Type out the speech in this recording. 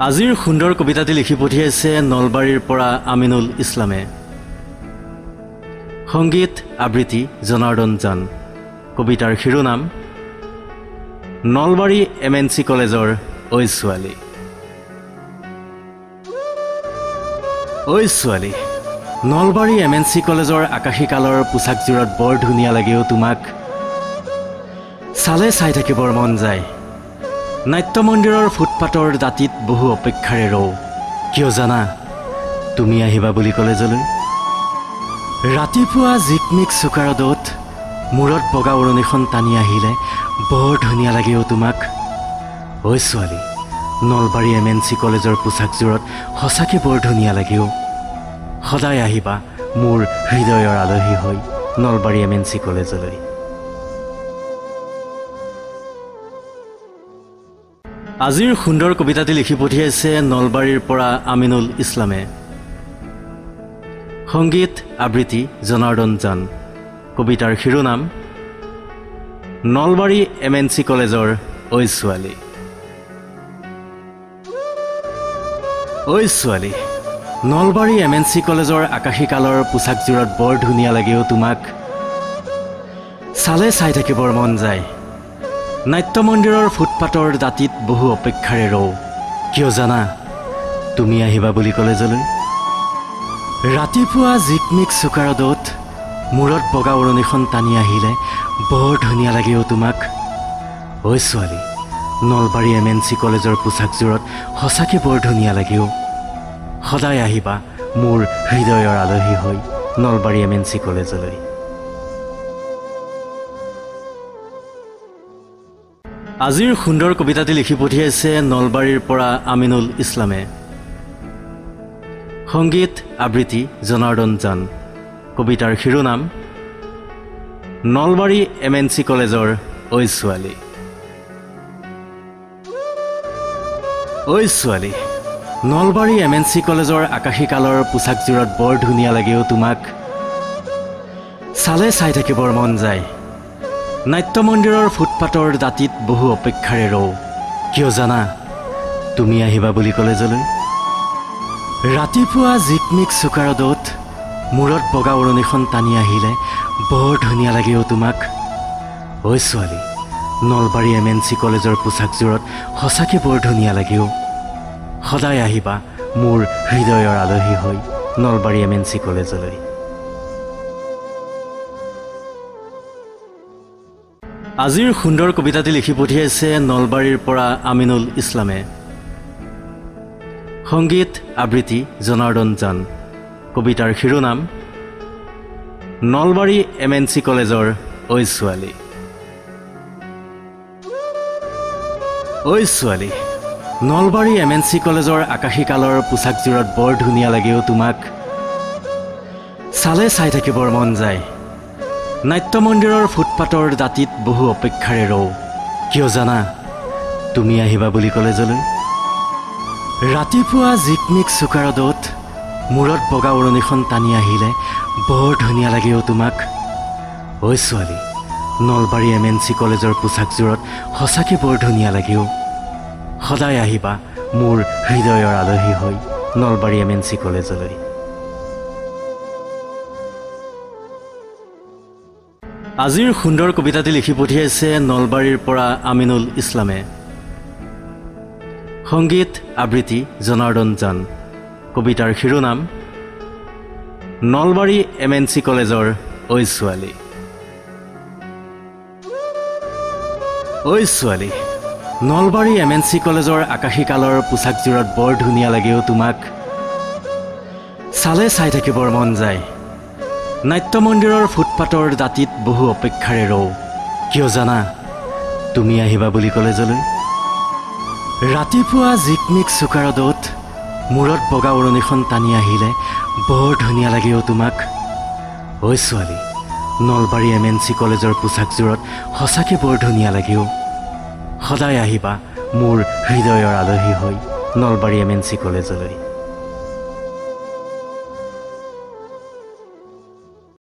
আজিৰ সুন্দৰ কবিতাটি লিখি পঠিয়াইছে নলবাৰীৰ পৰা আমিনুল ইছলামে। সংগীত আবৃত্তি জনাৰ্দন জান। কবিতাৰ শিৰোনাম নলবাৰী M.N.C কলেজৰ ঐ ছোৱালী। ঐ ছোৱালী, নলবাৰী M.N.C কলেজৰ আকাশী কালৰ পোছাকযোৰত বৰ ধুনীয়া লাগেও তোমাক। চালে চাই থাকিবৰ মন যায়। নাট্য মন্দিৰৰ ফুটপাতৰ দাঁতিত বহু অপেক্ষাৰে ৰওঁ। কিয় জানা, তুমি আহিবা বুলি কলেজলৈ। ৰাতিপুৱা জিকমিক চোকা ৰ'দত মূৰত বগা ওৰণিখন টানি আহিলে বৰ ধুনীয়া লাগেও তোমাক। ঐ ছোৱালী, নলবাৰী M.N.C কলেজৰ পোছাকযোৰত সঁচাকৈ বৰ ধুনীয়া লাগেও। সদায় আহিবা মোৰ হৃদয়ৰ আলহী হৈ নলবাৰী M.N.C কলেজলৈ। আজিৰ সুন্দৰ কবিতাটি লিখি পঠিয়াইছে নলবাৰীৰ পৰা আমিনুল ইছলামে। সংগীত আবৃত্তি জনাৰ্দন জান। কবিতাৰ শিৰোনাম নলবাৰী M.N.C কলেজৰ ঐ ছোৱালী। ঐ ছোৱালী, নলবাৰী M.N.C কলেজৰ আকাশী কালৰ পোছাকযোৰত বৰ ধুনীয়া লাগেও তোমাক। চালে চাই থাকিবৰ মন যায়। নাট্য মন্দিৰৰ ফুটপাতৰ দাঁতিত বহু অপেক্ষাৰে ৰওঁ। কিয় জানা, তুমি আহিবা বুলি কলেজলৈ। ৰাতিপুৱা জিকমিক চোকা ৰ'দত মূৰত বগা ওৰণিখন টানি আহিলে বৰ ধুনীয়া লাগেও তোমাক। ঐ ছোৱালী, নলবাৰী M.N.C কলেজৰ পোছাকযোৰত সঁচাকৈ বৰ ধুনীয়া লাগেও। সদায় আহিবা মোৰ হৃদয়ৰ আলহী হৈ নলবাৰী M.N.C কলেজলৈ। আজিৰ সুন্দৰ কবিতাটি লিখি পঠিয়াইছে নলবাৰীৰ পৰা আমিনুল ইছলামে। সংগীত আবৃত্তি জনাৰ্দন জান। কবিতাৰ শিৰোনাম নলবাৰী M.N.C কলেজৰ ঐ ছোৱালী। ঐ ছোৱালী, নলবাৰী M.N.C কলেজৰ আকাশী কালৰ পোছাকযোৰত বৰ ধুনীয়া লাগেও তোমাক। চালে চাই থাকিবৰ মন যায়। নাট্য মন্দিৰৰ ফুটপাতৰ দাঁতিত বহু অপেক্ষাৰে ৰওঁ। কিয় জানা, তুমি আহিবা বুলি কলেজলৈ। ৰাতিপুৱা জিকমিক চোকা ৰ'দত মূৰত বগা ওৰণিখন টানি আহিলে বৰ ধুনীয়া লাগেও তোমাক। ঐ ছোৱালী, নলবাৰী M.N.C কলেজৰ পোছাকযোৰত সঁচাকৈ বৰ ধুনীয়া লাগেও। সদায় আহিবা মোৰ হৃদয়ৰ আলহী হৈ নলবাৰী M.N.C কলেজলৈ। আজিৰ সুন্দৰ কবিতাটি লিখি পঠিয়াইছে নলবাৰীৰ পৰা আমিনুল ইছলামে। সংগীত আবৃত্তি জনাৰ্দন জান। কবিতাৰ শিৰোনাম নলবাৰী M.N.C কলেজৰ ঐ ছোৱালী। ঐ ছোৱালী, নলবাৰী M.N.C কলেজৰ আকাশী কালৰ পোছাকযোৰত বৰ ধুনীয়া লাগেও তোমাক। চালে চাই থাকিবৰ মন যায়। নাট্য মন্দিৰৰ ফুটপাতৰ দাঁতিত বহু অপেক্ষাৰে ৰওঁ। কিয় জানা, তুমি আহিবা বুলি কলেজলৈ। ৰাতিপুৱা জিকমিক চোকা ৰ'দত মূৰত বগা ওৰণিখন টানি আহিলে বৰ ধুনীয়া লাগেও তোমাক। ঐ ছোৱালী, নলবাৰী M.N.C কলেজৰ পোছাকযোৰত সঁচাকৈ বৰ ধুনীয়া লাগেও। সদায় আহিবা মোৰ হৃদয়ৰ আলহী হৈ নলবাৰী M.N.C কলেজলৈ। আজিৰ সুন্দৰ কবিতাটি লিখি পঠিয়াইছে নলবাৰীৰ পৰা আমিনুল ইছলামে। সংগীত আবৃত্তি জনাৰ্দন জান। কবিতাৰ শিৰোনাম নলবাৰী M.N.C কলেজৰ ঐ ছোৱালী। ঐ ছোৱালী, নলবাৰী M.N.C কলেজৰ আকাশী কালৰ পোছাকযোৰত বৰ ধুনীয়া লাগেও তোমাক। চালে চাই থাকিবৰ মন যায়। নাট্য মন্দিৰৰ ফুটপাতৰ দাঁতিত বহু অপেক্ষাৰে ৰওঁ। কিয় জানা, তুমি আহিবা বুলি কলেজলৈ। ৰাতিপুৱা জিকমিক চোকা ৰ'দত মূৰত বগা ওৰণিখন টানি আহিলে বৰ ধুনীয়া লাগেও তোমাক। ঐ ছোৱালী, নলবাৰী M.N.C কলেজৰ পোছাকযোৰত সঁচাকৈ বৰ ধুনীয়া লাগেও। সদায় আহিবা মোৰ হৃদয়ৰ আলহী হৈ নলবাৰী M.N.C কলেজলৈ।